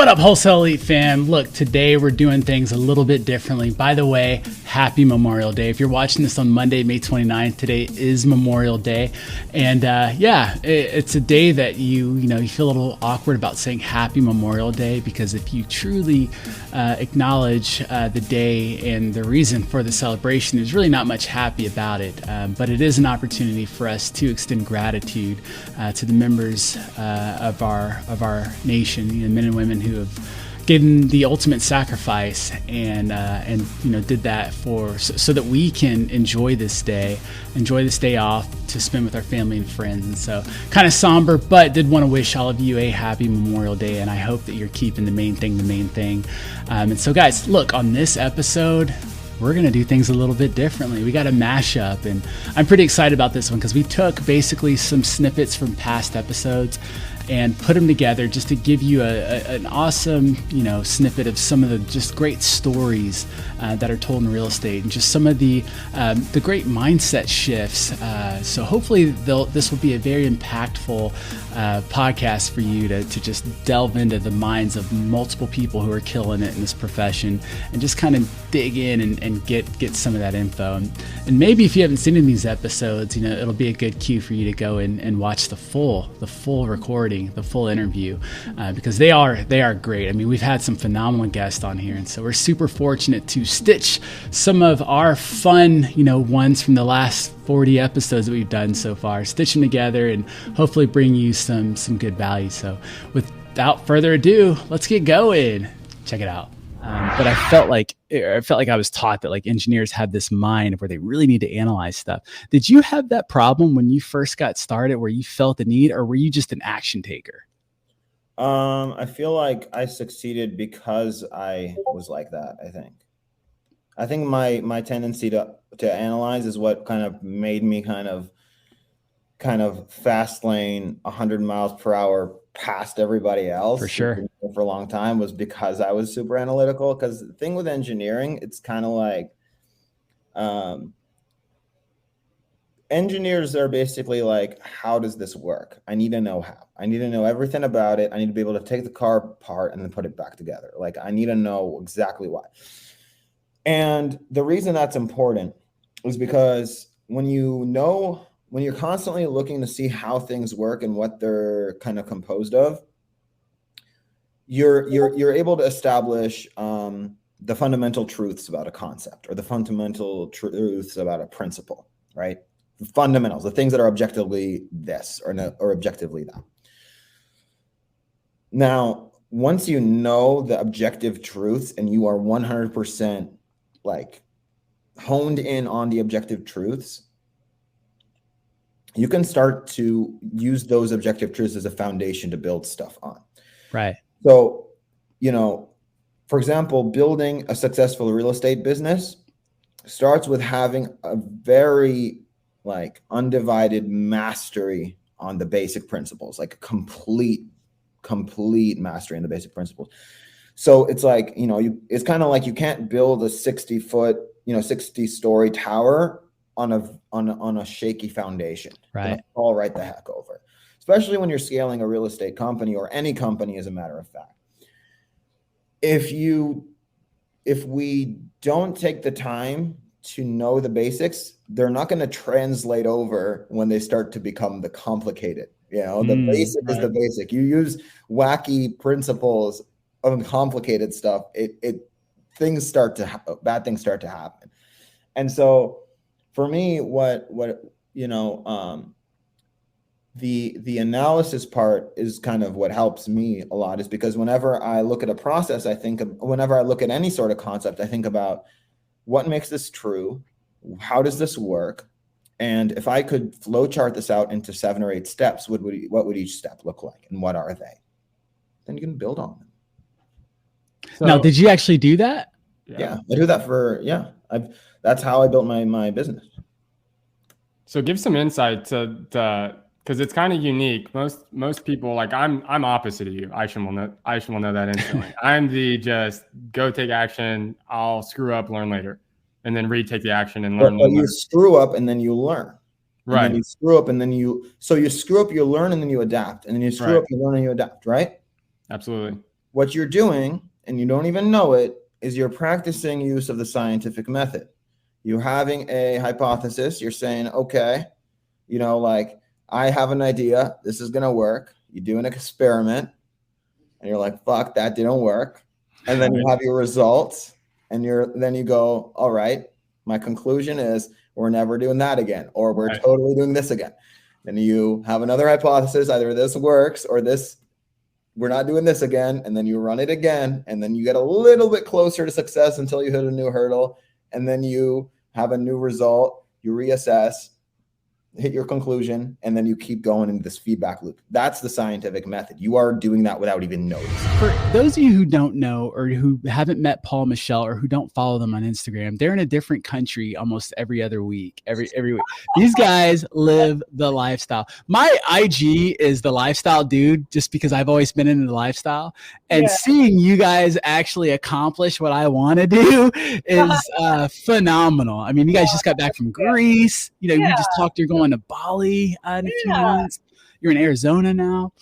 What up, Wholesale Elite fam? Look, today we're doing things a little bit differently. By the way, happy Memorial Day. If you're watching this on Monday, May 29th, today is Memorial Day. And it's a day that you feel a little awkward about saying happy Memorial Day, because if you truly acknowledge the day and the reason for the celebration, there's really not much happy about it. But it is an opportunity for us to extend gratitude to the members of our nation, men and women who have given the ultimate sacrifice and did that so that we can enjoy this day off to spend with our family and friends. And so kind of somber, but did want to wish all of you a happy Memorial Day, and I hope that you're keeping the main thing. And so guys, look, on this episode, we're going to do things a little bit differently. We got a mashup, and I'm pretty excited about this one because we took basically some snippets from past episodes and put them together just to give you an awesome, snippet of some of the just great stories that are told in real estate, and just some of the great mindset shifts. So hopefully this will be a very impactful podcast for you to just delve into the minds of multiple people who are killing it in this profession, and just kind of dig in and get some of that info. And maybe if you haven't seen any of these episodes, it'll be a good cue for you to go and watch the full recording, the full interview, because they are great. I mean, we've had some phenomenal guests on here, and so we're super fortunate to stitch some of our fun, ones from the last 40 episodes that we've done so far, stitch them together and hopefully bring you some good value. So without further ado, let's get going. Check it out. But I felt like I was taught that engineers have this mind where they really need to analyze stuff. Did you have that problem when you first got started, where you felt the need, or were you just an action taker? I feel like I succeeded because I was like that. I think my tendency to analyze is what kind of made me kind of fast lane 100 miles per hour past everybody else. For sure. For a long time, was because I was super analytical. Because the thing with engineering, it's kind of like engineers are basically like, how does this work? I need to know how. I need to know everything about it. I need to be able to take the car apart and then put it back together. I need to know exactly why. And the reason that's important is because when you're constantly looking to see how things work and what they're kind of composed of, you're able to establish the fundamental truths about a concept, or the fundamental truths about a principle, right? The fundamentals, the things that are objectively this or objectively that. Now, once you know the objective truths and you are 100% honed in on the objective truths, you can start to use those objective truths as a foundation to build stuff on. Right. So, for example, building a successful real estate business starts with having a very undivided mastery on the basic principles, complete mastery in the basic principles. So it's it's kind of like you can't build a 60-story tower on a shaky foundation. Right. Fall right the heck over, especially when you're scaling a real estate company, or any company, as a matter of fact. If we don't take the time to know the basics, they're not going to translate over when they start to become the complicated. The basic is the basic. You use wacky principles of complicated stuff, bad things start to happen. And so for me, the analysis part is kind of what helps me a lot, is because whenever I look at a process, whenever I look at any sort of concept, I think about what makes this true, how does this work, and if I could flow chart this out into 7 or 8 steps, what would each step look like, and what are they? Then you can build on them. So, now, did you actually do that? Yeah, I do that that's how I built my business. So give some insight to because it's kind of unique. Most people, I'm opposite of you. Aishan will know that instantly. I'm the just go take action. I'll screw up, learn later, and then retake the action and learn. But you screw up and then you learn. Right. And then you screw up and then you screw up, you learn, and then you adapt, and then you screw up, you learn, and you adapt. Right. Absolutely. what you're doing, and you don't even know it, is you're practicing use of the scientific method. You're having a hypothesis. You're saying, okay, like, I have an idea. This is going to work. You do an experiment and you're like, fuck, that didn't work. And then you have your results and then you go, all right, my conclusion is we're never doing that again, or we're totally doing this again. Then you have another hypothesis, either this works or we're not doing this again. And then you run it again. And then you get a little bit closer to success until you hit a new hurdle. And then you have a new result, you reassess, hit your conclusion, and then you keep going into this feedback loop. That's the scientific method. You are doing that without even noticing. For those of you who don't know, or who haven't met Paul and Michelle, or who don't follow them on Instagram, they're in a different country almost every other week, every week. These guys live the lifestyle. My IG is the lifestyle dude, just because I've always been into the lifestyle, and seeing you guys actually accomplish what I want to do is phenomenal. I mean, you guys just got back from Greece. You just talked, you're going to Bali in a few months. You're in Arizona now.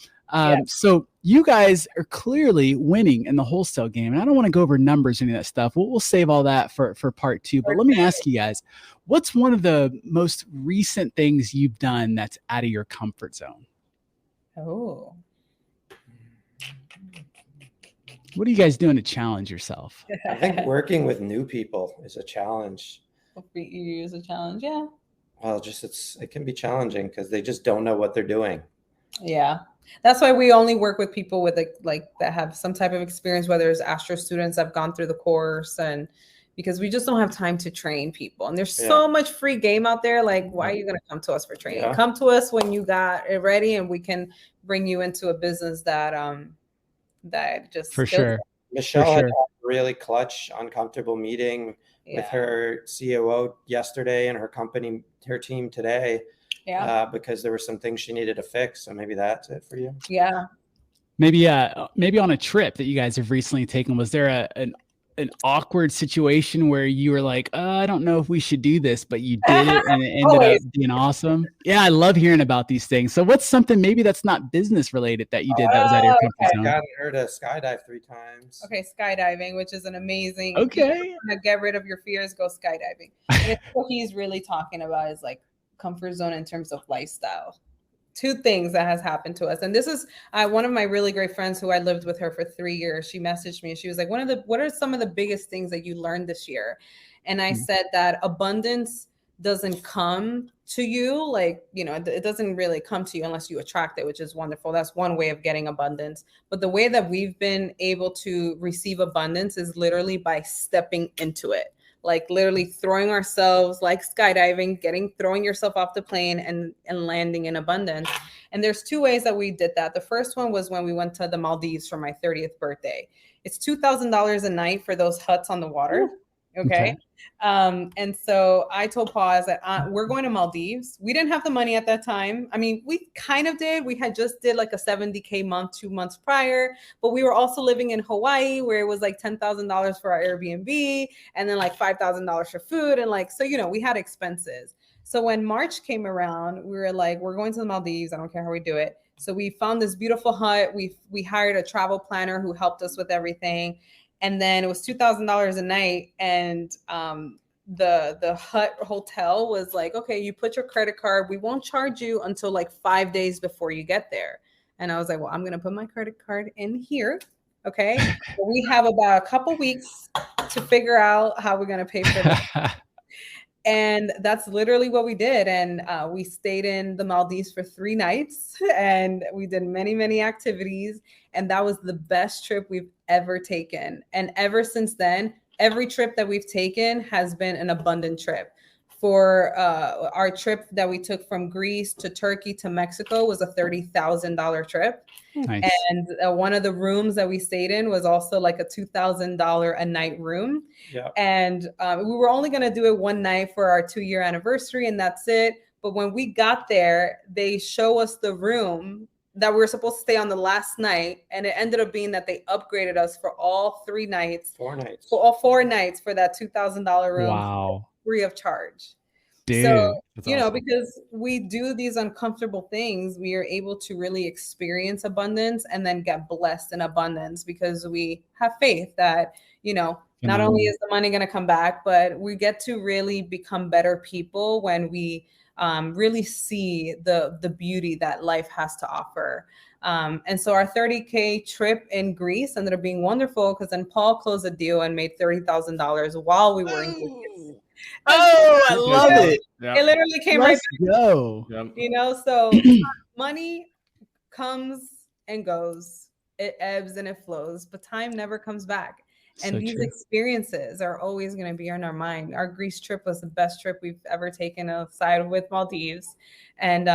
So you guys are clearly winning in the wholesale game. And I don't want to go over numbers or any of that stuff. We'll save all that for part 2. But let me ask you guys, what's one of the most recent things you've done that's out of your comfort zone? Oh. What are you guys doing to challenge yourself? I think working with new people is a challenge. For you is a challenge, yeah. Well, it can be challenging because they just don't know what they're doing. Yeah. That's why we only work with people with like that have some type of experience, whether it's Astro students that have gone through the course, and because we just don't have time to train people. And there's so much free game out there. Like, why are you going to come to us for training? Yeah. Come to us when you got it ready, and we can bring you into a business that just for sure. Michelle had a really clutch, uncomfortable meeting with her COO yesterday and her team today. Because there were some things she needed to fix. So maybe that's it for you. Yeah. Maybe on a trip that you guys have recently taken, was there an awkward situation where you were like, I don't know if we should do this, but you did it and it ended up being awesome? Yeah, I love hearing about these things. So what's something maybe that's not business related that you did that was out of your comfort zone? I've gotten her to skydive 3 times. Okay, skydiving, which is an amazing. Okay. Get rid of your fears, go skydiving. And it's what he's really talking about is like comfort zone in terms of lifestyle. 2 things that has happened to us. And this is one of my really great friends who I lived with her for 3 years. She messaged me and she was like, what are some of the biggest things that you learned this year? And I said that abundance doesn't come to you. Like, it doesn't really come to you unless you attract it, which is wonderful. That's one way of getting abundance. But the way that we've been able to receive abundance is literally by stepping into it. Like literally throwing ourselves, like skydiving, throwing yourself off the plane and landing in abundance. And there's 2 ways that we did that. The first one was when we went to the Maldives for my 30th birthday. It's $2,000 a night for those huts on the water. Okay. And so I told Paul, I said, we're going to Maldives. We didn't have the money at that time. I mean, we kind of did. We had just did like a $70K month 2 months prior, but we were also living in Hawaii where it was like $10,000 for our Airbnb and then like $5,000 for food. And like, so, we had expenses. So when March came around, we were like, we're going to the Maldives. I don't care how we do it. So we found this beautiful hut. We hired a travel planner who helped us with everything. And then it was $2,000 a night. And the hut hotel was like, okay, you put your credit card. We won't charge you until like 5 days before you get there. And I was like, well, I'm going to put my credit card in here. Okay. But we have about a couple weeks to figure out how we're going to pay for this. And that's literally what we did. And we stayed in the Maldives for 3 nights and we did many, many activities. And that was the best trip we've ever taken. And ever since then, every trip that we've taken has been an abundant trip. For our trip that we took from Greece to Turkey to Mexico was a $30,000 trip. Nice. And one of the rooms that we stayed in was also like a $2,000 a night room. Yeah. And we were only going to do it 1 night for our 2-year anniversary, and that's it. But when we got there, they show us the room that we were supposed to stay on the last night. And it ended up being that they upgraded us for all 3 nights. 4 nights. For all 4 nights for that $2,000 room. Wow. Free of charge. Dude, so, that's you know, awesome. because we do these uncomfortable things, we are able to really experience abundance and then get blessed in abundance because we have faith that, you know, not only is the money going to come back, but we get to really become better people when we really see the beauty that life has to offer. And so our 30K trip in Greece ended up being wonderful because then Paul closed a deal and made $30,000 while we were in Greece. Oh, I love it. Yeah. It literally came Let's right back. go. Yep. You know, so money comes and goes. It ebbs and it flows, but time never comes back. And So these true. experiences are always going to be in our mind. Our Greece trip was the best trip we've ever taken aside with Maldives. And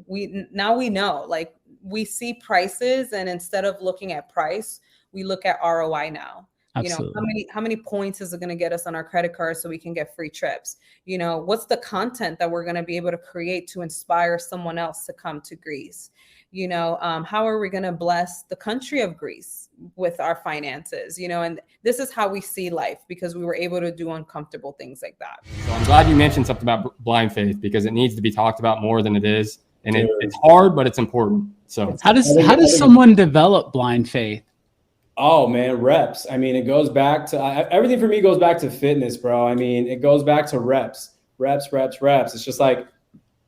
we now we know, like we see prices, and instead of looking at price, we look at ROI now. Absolutely. You know, how many points is it going to get us on our credit card so we can get free trips? You know, what's the content that we're going to be able to create to inspire someone else to come to Greece? You know, how are we going to bless the country of Greece with our finances? You know, and this is how we see life because we were able to do uncomfortable things like that. So I'm glad you mentioned something about blind faith because it needs to be talked about more than it is. And it's hard, but it's important. So how does someone develop blind faith? Oh man, reps. I mean, it goes back to everything for me goes back to fitness, bro. I mean, it goes back to reps. It's just like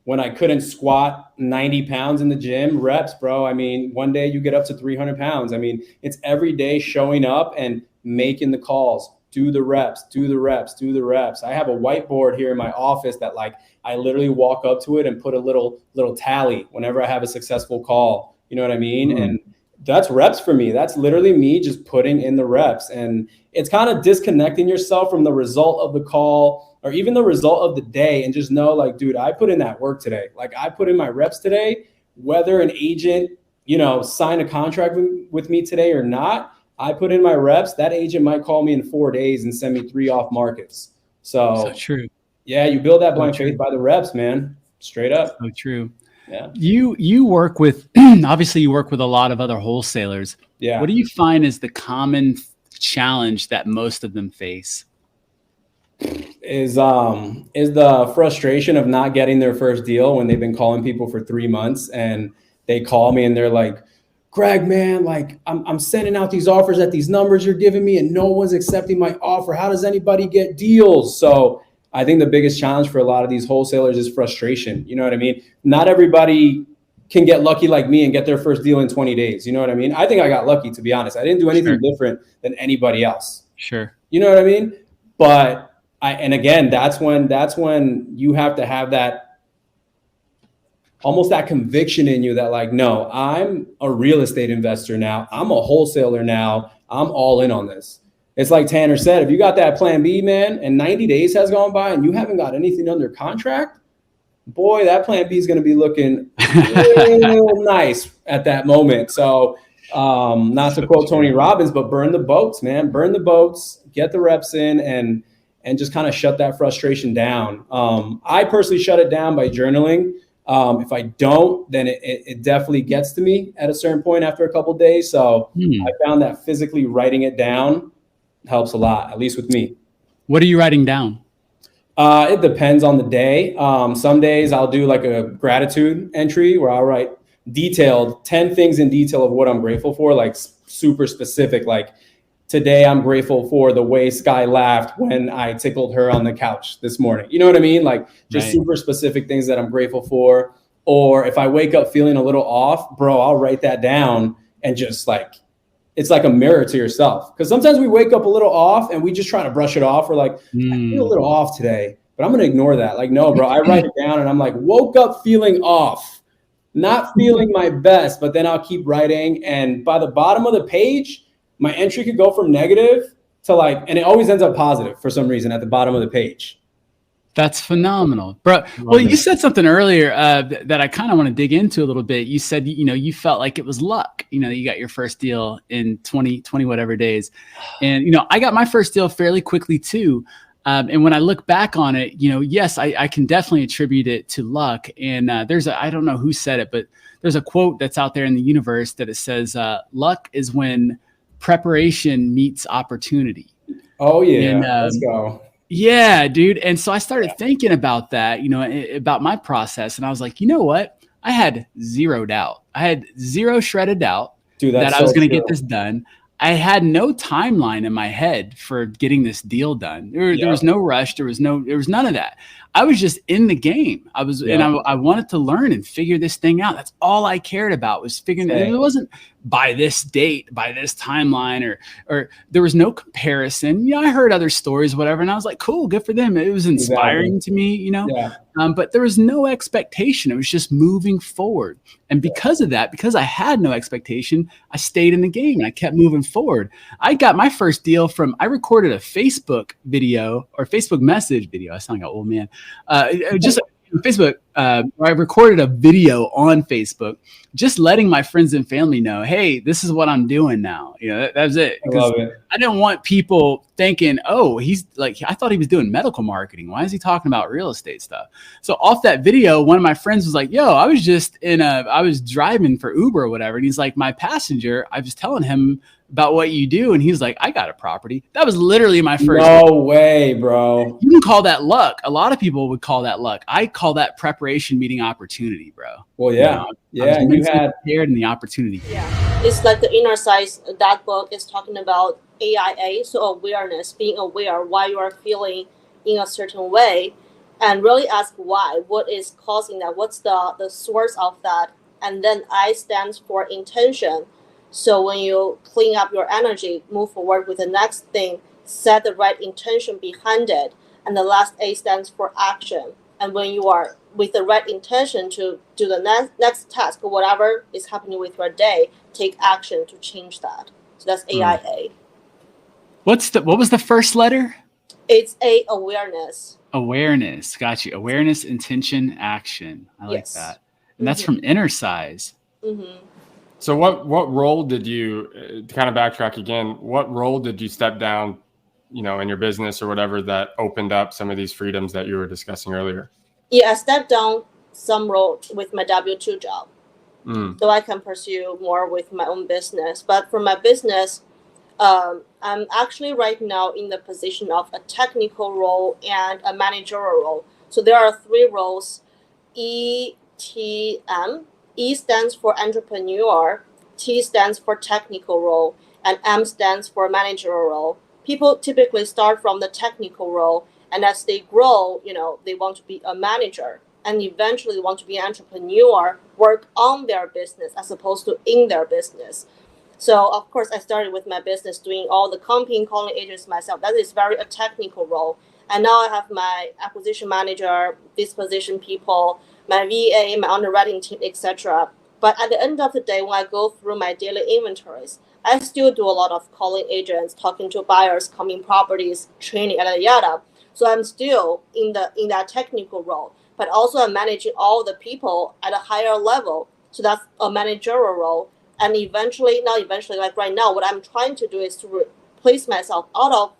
when I couldn't squat 90 pounds in the gym, reps, bro. I mean, one day you get up to 300 pounds. I mean, it's every day showing up and making the calls, do the reps. I have a whiteboard here in my office that like, I literally walk up to it and put a little tally whenever I have a successful call. You know what I mean? Mm-hmm. And that's reps for me. That's literally me just putting in the reps. And it's kind of disconnecting yourself from the result of the call or even the result of the day and just know like, dude, I put in that work today. Like I put in my reps today, whether an agent, you know, sign a contract with me today or not, I put in my reps. That agent might call me in 4 days and send me 3 off markets. So true. Yeah, you build that blind faith by the reps, man. Straight up. So true. Yeah. You work with, obviously you work with a lot of other wholesalers. Yeah. What do you find is the common challenge that most of them face? Is the frustration of not getting their first deal when they've been calling people for 3 months and they call me and they're like, Greg, man, like I'm sending out these offers at these numbers you're giving me and no one's accepting my offer. How does anybody get deals? So I think the biggest challenge for a lot of these wholesalers is frustration. You know what I mean? Not everybody can get lucky like me and get their first deal in 20 days. You know what I mean? I think I got lucky, to be honest. I didn't do anything different than anybody else. Sure. You know what I mean? But and again, that's when you have to have that almost that conviction in you that like, no, I'm a real estate investor now. I'm a wholesaler now. I'm all in on this. It's like Tanner said, if you got that plan B, man, and 90 days has gone by and you haven't got anything under contract, boy, that plan B is going to be looking real nice at that moment. So not to quote Tony Robbins, but burn the boats, man. Burn the boats, get the reps in and just kind of shut that frustration down. I personally shut it down by journaling. If I don't, then it definitely gets to me at a certain point after a couple of days. So I found that physically writing it down helps a lot, at least with me. What are you writing down? It depends on the day. Some days I'll do like a gratitude entry where I'll write 10 things in detail of what I'm grateful for, like super specific. Like today I'm grateful for the way Sky laughed when I tickled her on the couch this morning. You know what I mean? Like just super specific things that I'm grateful for. Or if I wake up feeling a little off, bro, I'll write that down and just like, it's like a mirror to yourself. Because sometimes we wake up a little off and we just try to brush it off. We're like, I feel a little off today, but I'm going to ignore that. Like, no, bro, I write it down and I'm like, woke up feeling off, not feeling my best, but then I'll keep writing. And by the bottom of the page, my entry could go from negative to like, and it always ends up positive for some reason at the bottom of the page. That's phenomenal, bro. Well, you said something earlier that I kind of want to dig into a little bit. You said, you felt like it was luck, you got your first deal in 20 whatever days. And, I got my first deal fairly quickly too. And when I look back on it, yes, I can definitely attribute it to luck. And I don't know who said it, but there's a quote that's out there in the universe that it says, luck is when preparation meets opportunity. Oh yeah. Let's go. Yeah, dude. And so I started thinking about that, about my process. And I was like, you know what? I had zero doubt. I had zero shredded doubt that I was going to get this done. I had no timeline in my head for getting this deal done. There was no rush. There was none of that. I was just in the game. And I wanted to learn and figure this thing out. That's all I cared about, was figuring it. It wasn't by this date, by this timeline, or there was no comparison. Yeah, I heard other stories, whatever. And I was like, cool, good for them. It was inspiring to me, but there was no expectation. It was just moving forward. And because of that, because I had no expectation, I stayed in the game and I kept moving forward. I got my first deal I recorded a Facebook video or Facebook message video. I sound like an old man. Just Facebook, where I recorded a video on Facebook, just letting my friends and family know, hey, this is what I'm doing now. That was it. I love it. I didn't want people thinking, oh, he's like, I thought he was doing medical marketing. Why is he talking about real estate stuff? So off that video, one of my friends was like, yo, I was driving for Uber or whatever. And he's like, my passenger, I was telling him about what you do. And he's like, I got a property. That was literally my first. No way, bro. You can call that luck. A lot of people would call that luck. I call that preparation meeting opportunity, bro. Well, yeah. And you had prepared in the opportunity. Yeah. It's like the Inner Size, that book is talking about AIA. So awareness, being aware why you are feeling in a certain way, and really ask why, what is causing that? What's the source of that? And then I stands for intention. So when you clean up your energy, move forward with the next thing, set the right intention behind it. And the last A stands for action. And when you are with the right intention to do the next task or whatever is happening with your day, take action to change that. So that's AIA. What was the first letter? It's A, awareness. Awareness. Got you. Awareness, intention, action. I like that. And that's from Inner Size. Mm-hmm. So what role did you, to kind of backtrack again, what role did you step down, in your business or whatever, that opened up some of these freedoms that you were discussing earlier? Yeah, I stepped down some role with my W-2 job. So I can pursue more with my own business. But for my business, I'm actually right now in the position of a technical role and a managerial role. So there are 3 roles, ETM. E stands for entrepreneur, T stands for technical role, and M stands for managerial role. People typically start from the technical role, and as they grow, they want to be a manager, and eventually want to be an entrepreneur, work on their business as opposed to in their business. So of course, I started with my business doing all the campaign calling agents myself. That is very a technical role. And now I have my acquisition manager, disposition people, my VA, my underwriting team, etc. But at the end of the day, when I go through my daily inventories, I still do a lot of calling agents, talking to buyers, coming properties, training, yada yada. So I'm still in that technical role, but also I'm managing all the people at a higher level. So that's a managerial role. And like right now, what I'm trying to do is to replace myself out of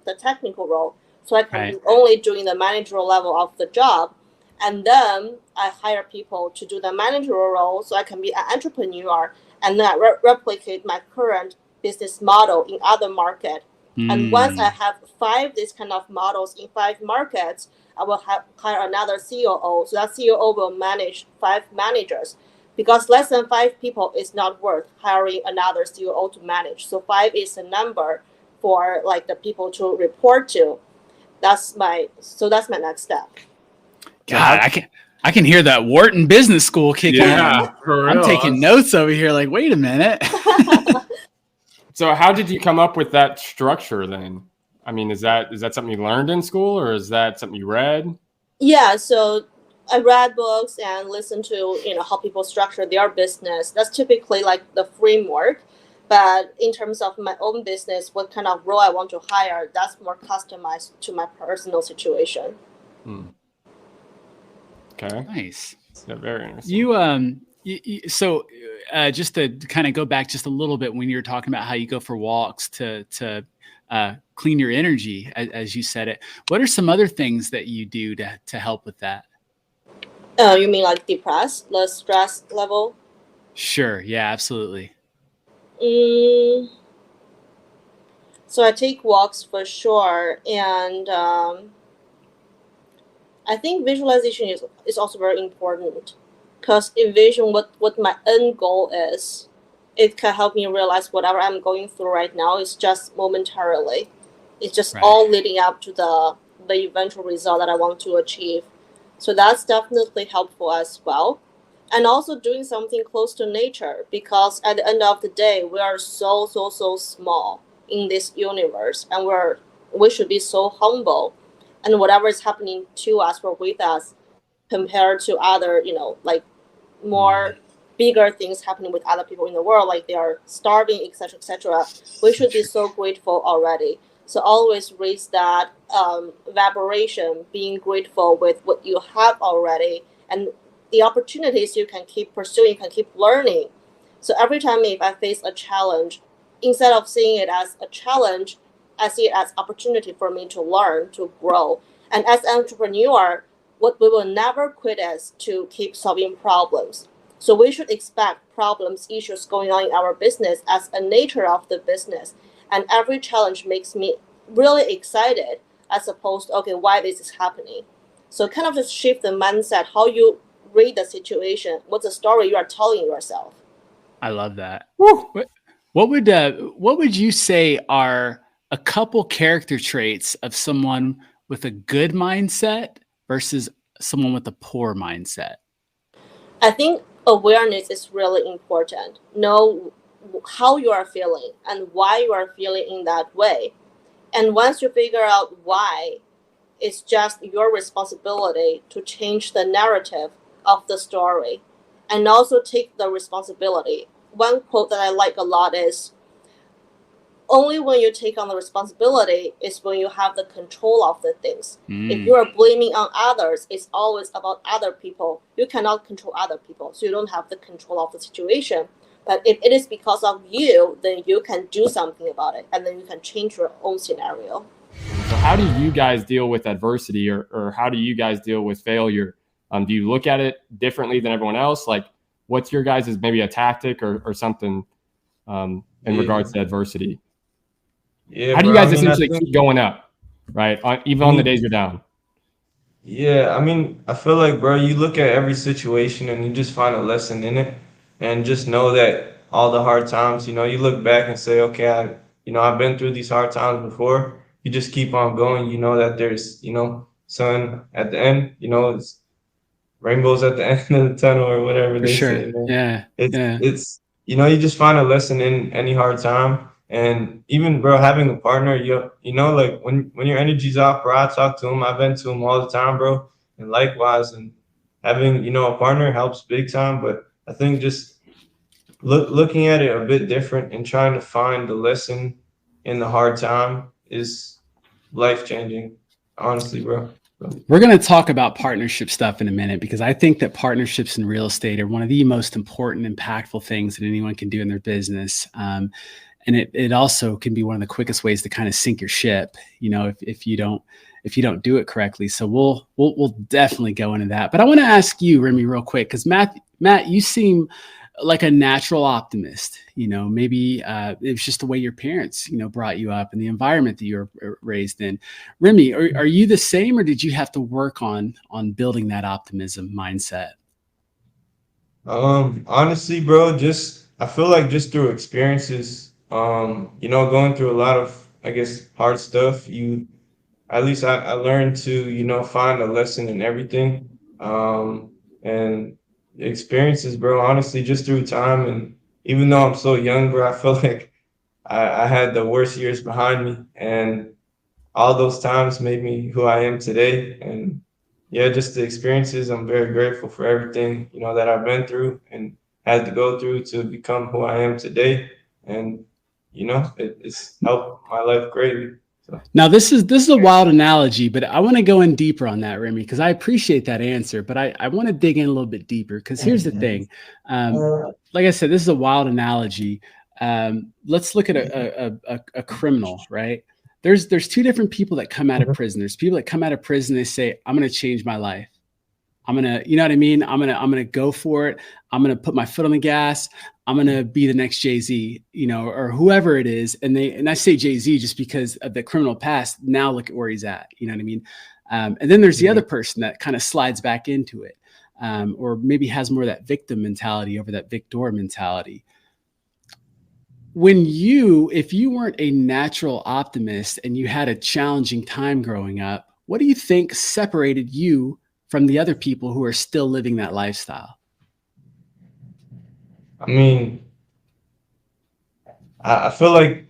the technical role, so I can be only doing the managerial level of the job. And then I hire people to do the managerial role, so I can be an entrepreneur and then replicate my current business model in other markets. And once I have 5 these kind of models in 5 markets, I will hire another COO. So that COO will manage 5 managers, because less than 5 people is not worth hiring another COO to manage. So 5 is a number for like the people to report to. That's my next step. God, I can hear that Wharton Business School kicking in. For real. I'm taking notes over here. Like, wait a minute. So, how did you come up with that structure then? I mean, is that something you learned in school, or is that something you read? Yeah, so I read books and listened to how people structure their business. That's typically like the framework. But in terms of my own business, what kind of role I want to hire, that's more customized to my personal situation. Okay. Nice. Yeah, very interesting. So just to kind of go back just a little bit, when you were talking about how you go for walks to clean your energy, as you said it, what are some other things that you do to help with that? You mean like depressed, the stress level? Sure. Yeah, absolutely. So I take walks for sure, and I think visualization is also very important, because envision what my end goal is. It can help me realize whatever I'm going through right now is just momentarily. It's just all leading up to the eventual result that I want to achieve. So that's definitely helpful as well. And also doing something close to nature, because at the end of the day, we are so small in this universe, and we should be so humble, and whatever is happening to us or with us compared to other, like more bigger things happening with other people in the world, like they are starving, etc., we should be so grateful already. So always raise that vibration, being grateful with what you have already, and the opportunities you can keep pursuing, can keep learning. So every time if I face a challenge, instead of seeing it as a challenge, I see it as opportunity for me to learn, to grow. And as an entrepreneur, what we will never quit is to keep solving problems. So we should expect problems, issues going on in our business as a nature of the business. And every challenge makes me really excited, as opposed to, okay, why this is happening. So kind of just shift the mindset, how you read the situation, what's the story you are telling yourself. I love that. Woo. What would you say are a couple character traits of someone with a good mindset versus someone with a poor mindset? I think awareness is really important. Know how you are feeling and why you are feeling in that way. And once you figure out why, it's just your responsibility to change the narrative of the story, and also take the responsibility. One quote that I like a lot is, only when you take on the responsibility is when you have the control of the things. If you are blaming on others, it's always about other people. You cannot control other people, so you don't have the control of the situation. But if it is because of you, then you can do something about it, and then you can change your own scenario. So how do you guys deal with adversity, or how do you guys deal with failure? Do you look at it differently than everyone else? Like, what's your guys' maybe a tactic or something in regards to adversity? Yeah, how do you guys essentially keep going up, right? Even on the days you're down? Yeah, I feel like, bro, you look at every situation and you just find a lesson in it, and just know that all the hard times, you look back and say, okay, I've been through these hard times before. You just keep on going. You know that there's, sun at the end, it's rainbows at the end of the tunnel, or whatever they say, man. It's you just find a lesson in any hard time. And even, bro, having a partner, like when your energy's off, bro, I talk to him. I vent to him all the time, bro. And likewise, and having, a partner helps big time. But I think just looking at it a bit different and trying to find the lesson in the hard time is life-changing, honestly, bro. We're going to talk about partnership stuff in a minute, because I think that partnerships in real estate are one of the most important, impactful things that anyone can do in their business. And it also can be one of the quickest ways to kind of sink your ship, if you don't do it correctly. So we'll definitely go into that. But I want to ask you, Remy, real quick, because Matt, you seem like a natural optimist. Maybe it was just the way your parents, brought you up and the environment that you were raised in. Remy, are you the same, or did you have to work on building that optimism mindset? Honestly, bro, I feel like just through experiences, going through a lot of, I guess, hard stuff, at least I learned to, find a lesson in everything. And experiences, bro, honestly, just through time. And even though I'm so young, bro, I feel like I had the worst years behind me, and all those times made me who I am today. And yeah, just the experiences, I'm very grateful for everything, that I've been through and had to go through to become who I am today. And, it's helped my life greatly. So. Now, this is a wild analogy, but I want to go in deeper on that, Remy, because I appreciate that answer, but I want to dig in a little bit deeper, because here's the thing. Like I said, this is a wild analogy. Let's look at a criminal, right? There's two different people that come out of prison. There's people that come out of prison, they say, I'm going to change my life. I'm going to, you know what I mean? I'm going to go for it. I'm going to put my foot on the gas. I'm going to be the next Jay-Z, you know, or whoever it is. And I say Jay-Z just because of the criminal past. Now look at where he's at. You know what I mean? And then there's the other person that kind of slides back into it, or maybe has more of that victim mentality over that victor mentality. If you weren't a natural optimist and you had a challenging time growing up, what do you think separated you from the other people who are still living that lifestyle? I mean, I feel like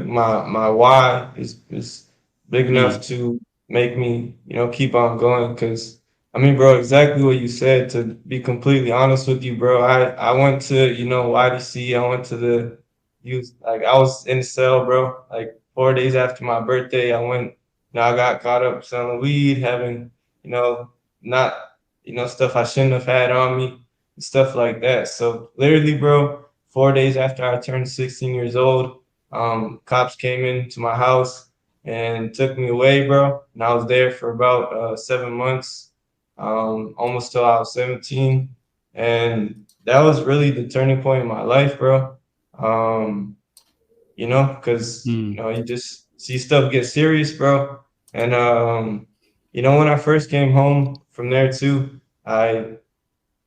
my why is big enough to make me, you know, keep on going. Cause I mean, bro, exactly what you said, to be completely honest with you, bro. I went to, you know, YDC, I went to the youth, like I was in the cell, bro. Like 4 days after my birthday, I got caught up selling weed, having, you know, not, you know, stuff I shouldn't have had on me, stuff like that. So literally, bro, 4 days after I turned 16 years old, cops came into my house and took me away, bro. And I was there for about 7 months, almost till I was 17. And that was really the turning point in my life, bro. You know, because, you know, you just see stuff get serious, bro. And, you know, when I first came home from there too, my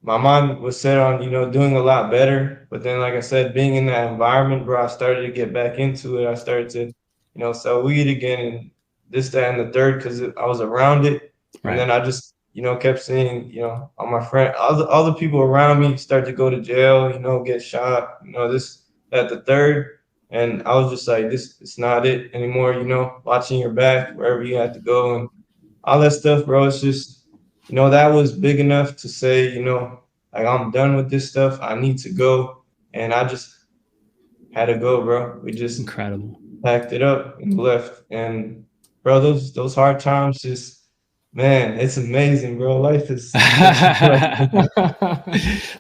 mind was set on, you know, doing a lot better. But then, like I said, being in that environment, bro, I started to get back into it. I started to, you know, sell weed again and this, that, and the third, because I was around it. Right. And then I just, you know, kept seeing, you know, all my friends, all the people around me start to go to jail, you know, get shot, you know, this, that, the third. And I was just like, it's not it anymore, you know, watching your back wherever you had to go and all that stuff, bro. It's just, you know, that was big enough to say, you know, like, I'm done with this stuff. I need to go. And I just had to go, bro. We just incredible packed it up and left. And bro, those hard times just, man, it's amazing, bro. Life is.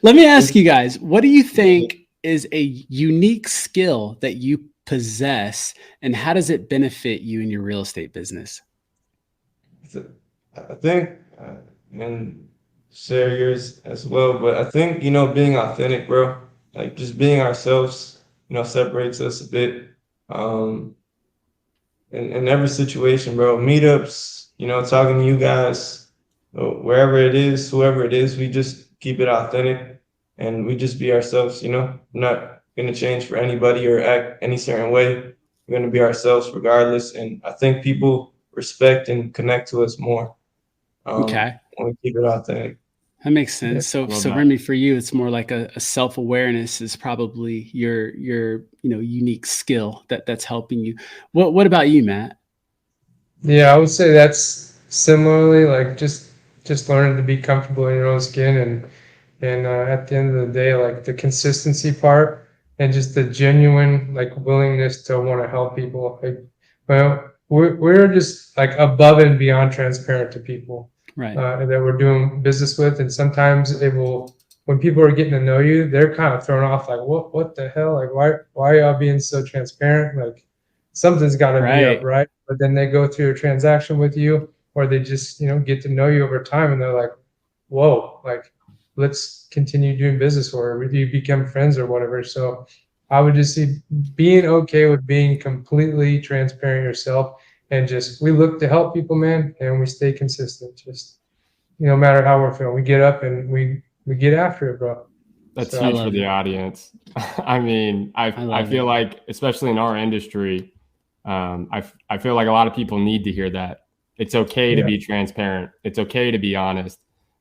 Let me ask you guys, what do you think is a unique skill that you possess, and how does it benefit you in your real estate business? I think, and share yours as well, but I think, you know, being authentic, bro, like just being ourselves, you know, separates us a bit. In every situation, bro, meetups, you know, talking to you guys, wherever it is, whoever it is, we just keep it authentic and we just be ourselves, you know. We're not going to change for anybody or act any certain way. We're going to be ourselves regardless. And I think people respect and connect to us more. Okay. When we keep it authentic. That makes sense. So Remy, for you, it's more like a self-awareness is probably your you know, unique skill that's helping you. What about you, Matt? Yeah, I would say that's similarly like just learning to be comfortable in your own skin, and at the end of the day, like the consistency part and just the genuine like willingness to want to help people. Like, well, we're just like above and beyond transparent to people. Right. That we're doing business with, and sometimes it will, when people are getting to know you, they're kind of thrown off, like, what the hell, like why are y'all being so transparent? Like something's got to be up, right? But then they go through a transaction with you, or they just, you know, get to know you over time, and they're like, whoa, like let's continue doing business, or you become friends or whatever. So I would just see being okay with being completely transparent yourself. And just, we look to help people, man, and we stay consistent. Just, you know, no matter how we're feeling, we get up and we get after it, bro. That's huge for the audience. I mean, I feel like, especially in our industry, I feel like a lot of people need to hear that. It's okay to be transparent. It's okay to be honest.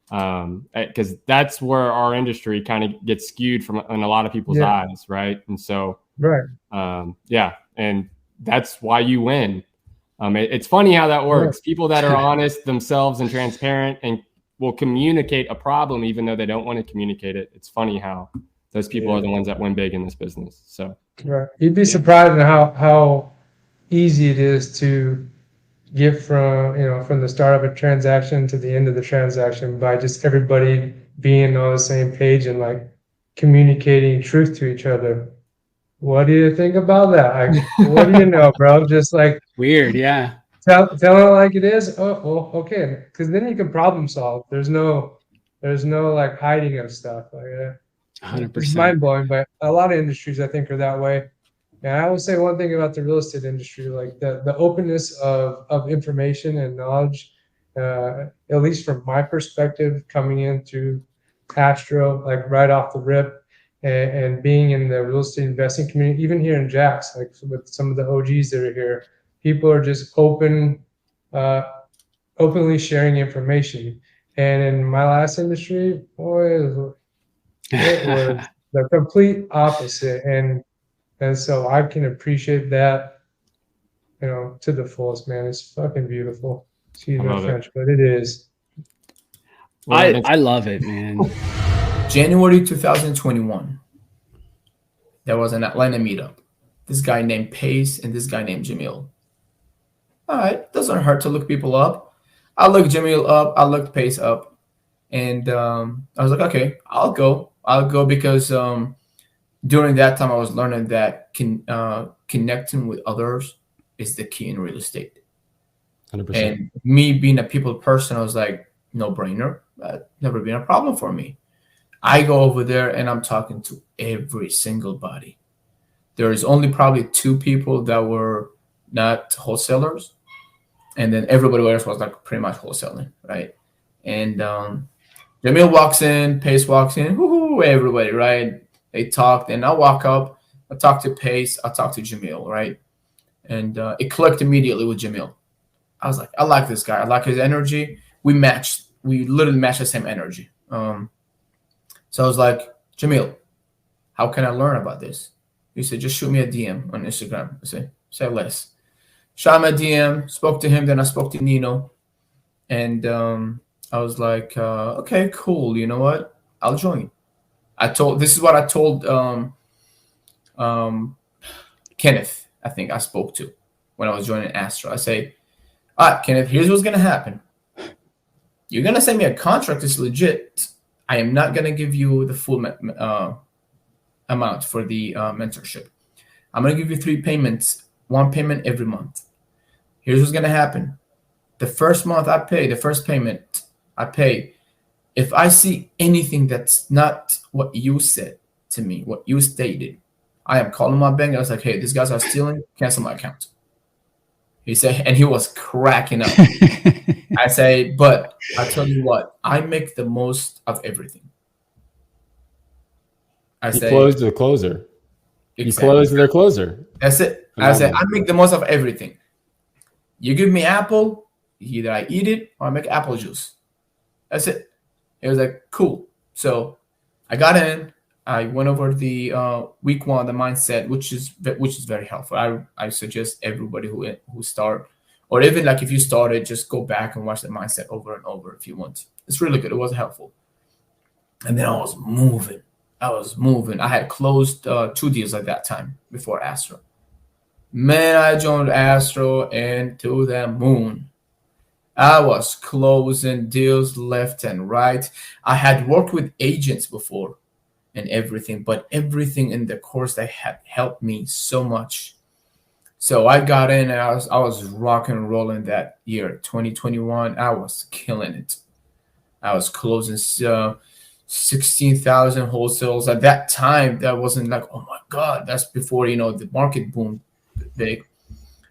Because that's where our industry kind of gets skewed in a lot of people's eyes, right? And so, and that's why you win. It's funny how that works. People that are honest themselves and transparent and will communicate a problem even though they don't want to communicate it. It's funny how those people are the ones that win big in this business. So you'd be surprised at how easy it is to get from the start of a transaction to the end of the transaction by just everybody being on the same page and like communicating truth to each other. What do you think about that? Like, what do you know, bro? Just like weird, yeah. tell it like it is. Oh, well, okay. Because then you can problem solve. There's no like hiding of stuff. Like, 100%. it's mind blowing, but a lot of industries I think are that way. And I will say one thing about the real estate industry, like the openness of information and knowledge, at least from my perspective, coming into Astro, like right off the rip, and being in the real estate investing community, even here in Jax, like with some of the OGs that are here, people are just openly sharing information. And in my last industry, boy, it was the complete opposite. And so I can appreciate that, to the fullest, man. It's fucking beautiful. Excuse my French, but it is. I love it, man. January 2021. There was an Atlanta meetup. This guy named Pace and this guy named Jamil. All right, doesn't hurt to look people up. I looked Jamil up. I looked Pace up, and I was like, okay, I'll go because during that time I was learning that connecting with others is the key in real estate. 100%. And me being a people person, I was like, no brainer. Never been a problem for me. I go over there and I'm talking to every single body. There is only probably 2 people that were not wholesalers, and then everybody else was like pretty much wholesaling, right? And Jamil walks in, Pace walks in, everybody, right? They talked, and I walk up, I talk to Pace, I talk to Jamil, right? And it clicked immediately with Jamil. I was like, I like this guy. I like his energy. We matched. We literally matched the same energy. So I was like, Jamil, how can I learn about this? He said, just shoot me a DM on Instagram. I said, say less. Shot him a DM, spoke to him, then I spoke to Nino. And I was like, okay, cool. You know what? I'll join. This is what I told Kenneth, I think I spoke to when I was joining Astro. I say, all right, Kenneth, here's what's going to happen. You're going to send me a contract that's legit. I am not going to give you the full amount for the mentorship. I'm going to give you 3 payments, 1 payment every month. Here's what's going to happen. The first month I pay, the first payment I pay, if I see anything that's not what you said to me, what you stated, I am calling my bank. I was like, hey, these guys are stealing, cancel my account. He said, and he was cracking up. I say, but I tell you what, I make the most of everything. He closed the closer. Exactly. You closed their closer. That's it. I say, I make the most of everything. You give me apple, either I eat it or I make apple juice. That's it. It was like, cool. So I got in. I went over the week 1, the mindset, which is very helpful. I suggest everybody who start, or even like if you started, just go back and watch the mindset over and over if you want. It's really good. It was helpful. And then I was moving. I had closed 2 deals at that time before Astro. Man, I joined Astro and to the moon. I was closing deals left and right. I had worked with agents before and everything, but everything in the course that had helped me so much. So I got in and I was rocking and rolling that year, 2021. I was killing it. I was closing 16,000 wholesales. At that time, that wasn't like, oh my God, that's before, the market boomed big.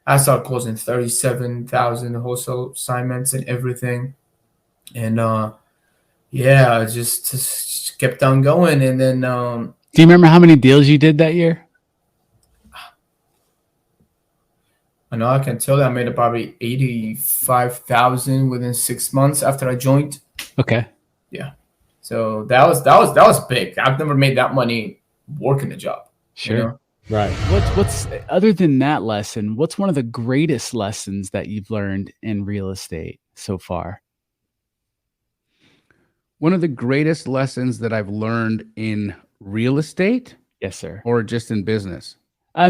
I started closing 37,000 wholesale assignments and everything. And I just kept on going. And then do you remember how many deals you did that year? I know I can tell you I made probably 85,000 within 6 months after I joined. Okay. Yeah. So that was big. I've never made that money working the job. Sure. Right. What's other than that lesson, what's one of the greatest lessons that you've learned in real estate so far? One of the greatest lessons that I've learned in real estate? Yes, sir. Or just in business?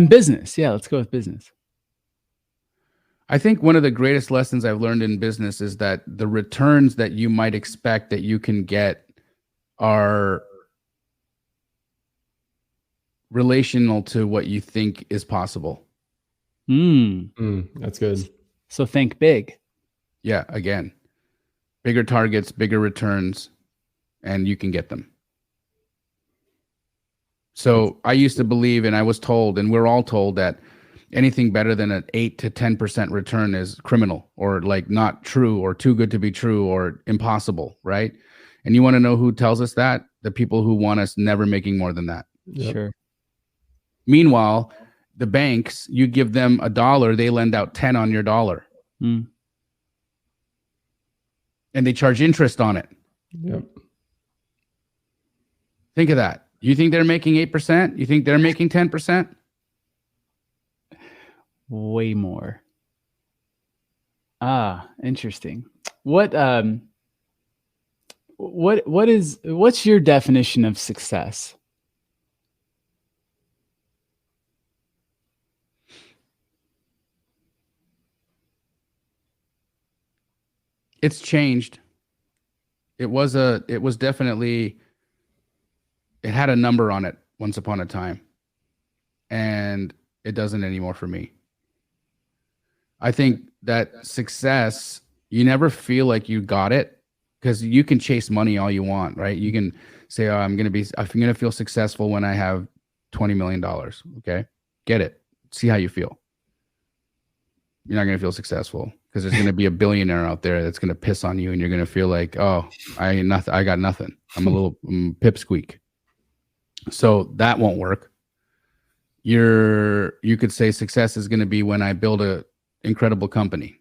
Business. Yeah, let's go with business. I think one of the greatest lessons I've learned in business is that the returns that you might expect that you can get are relational to what you think is possible. That's good. So think big. Yeah, again, bigger targets, bigger returns, and you can get them. So I used to believe, and I was told, and we're all told, that anything better than an 8 to 10% return is criminal, or like not true, or too good to be true, or impossible, right? And you want to know who tells us that? The people who want us never making more than that. Yep. Sure. Meanwhile, the banks, you give them $1, they lend out 10 on your dollar. Mm. And they charge interest on it. Yep. Think of that. You think they're making 8%? You think they're making 10%? Way more. Ah, interesting. What's your definition of success? It's changed. It definitely, it had a number on it once upon a time, and it doesn't anymore for me. I think that success, you never feel like you got it, because you can chase money all you want, right? You can say, oh, I'm going to feel successful when I have $20 million. Okay. Get it. See how you feel. You're not going to feel successful, because there's going to be a billionaire out there that's going to piss on you, and you're going to feel like, oh, I got nothing. I'm a little pipsqueak. So that won't work. You could say success is going to be when I build a incredible company.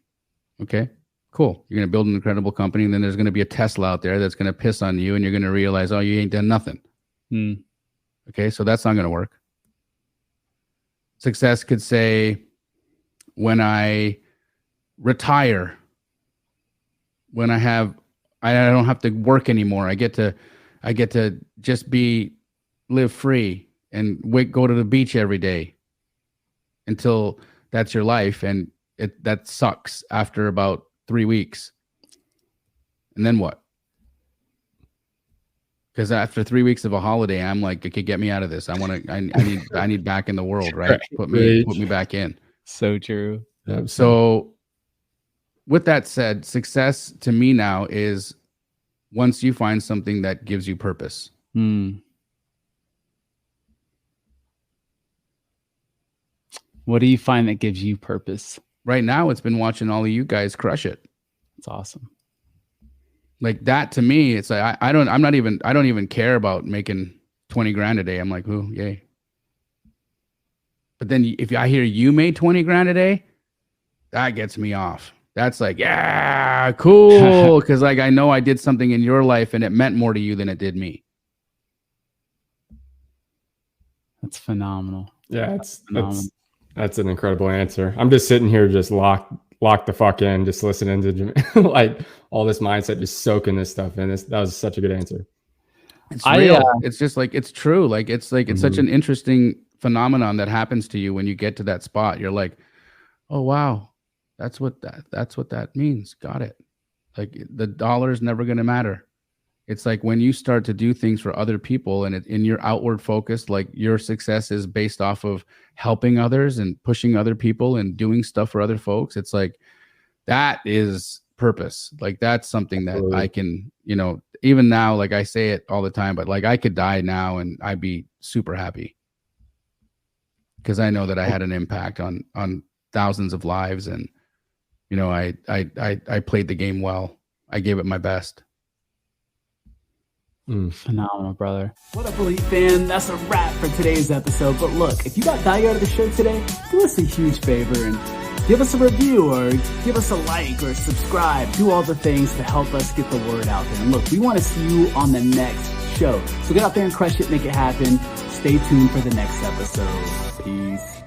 Okay, cool. You're going to build an incredible company, and then there's going to be a Tesla out there that's going to piss on you, and you're going to realize, oh, you ain't done nothing. Okay, so that's not going to work. Success could say when I retire, when I don't have to work anymore. I get to just live free and go to the beach every day until that's your life. And that sucks after about 3 weeks. And then what? Because after 3 weeks of a holiday, I'm like, okay, get me out of this. I need back in the world, right? Put me back in. So true. Absolutely. So with that said, success to me now is once you find something that gives you purpose. What do you find that gives you purpose? Right now, it's been watching all of you guys crush it. It's awesome. Like that to me, it's like I don't even care about making 20 grand a day. I'm like, ooh, yay. But then if I hear you made 20 grand a day, that gets me off. That's like, yeah, cool. Because like I know I did something in your life and it meant more to you than it did me. That's phenomenal. Yeah, that's an incredible answer. I'm just sitting here just locked the fuck in, just listening to like all this mindset, just soaking this stuff in. That was such a good answer. It's real. It's just like, it's true. It's such an interesting phenomenon that happens to you when you get to that spot. You're like, oh wow, that's what that means. Got it. Like the dollar is never going to matter. It's like when you start to do things for other people and in your outward focus, like your success is based off of helping others and pushing other people and doing stuff for other folks. It's like, that is purpose. Like that's something that I can, even now, like I say it all the time, but like I could die now and I'd be super happy because I know that I had an impact on thousands of lives. And, I played the game well. I gave it my best. Phenomenal, brother. What up, Elite fan? That's a wrap for today's episode. But look, if you got value out of the show today, do us a huge favor and give us a review or give us a like or subscribe. Do all the things to help us get the word out there. And look, we want to see you on the next show. So get out there and crush it, make it happen. Stay tuned for the next episode. Peace.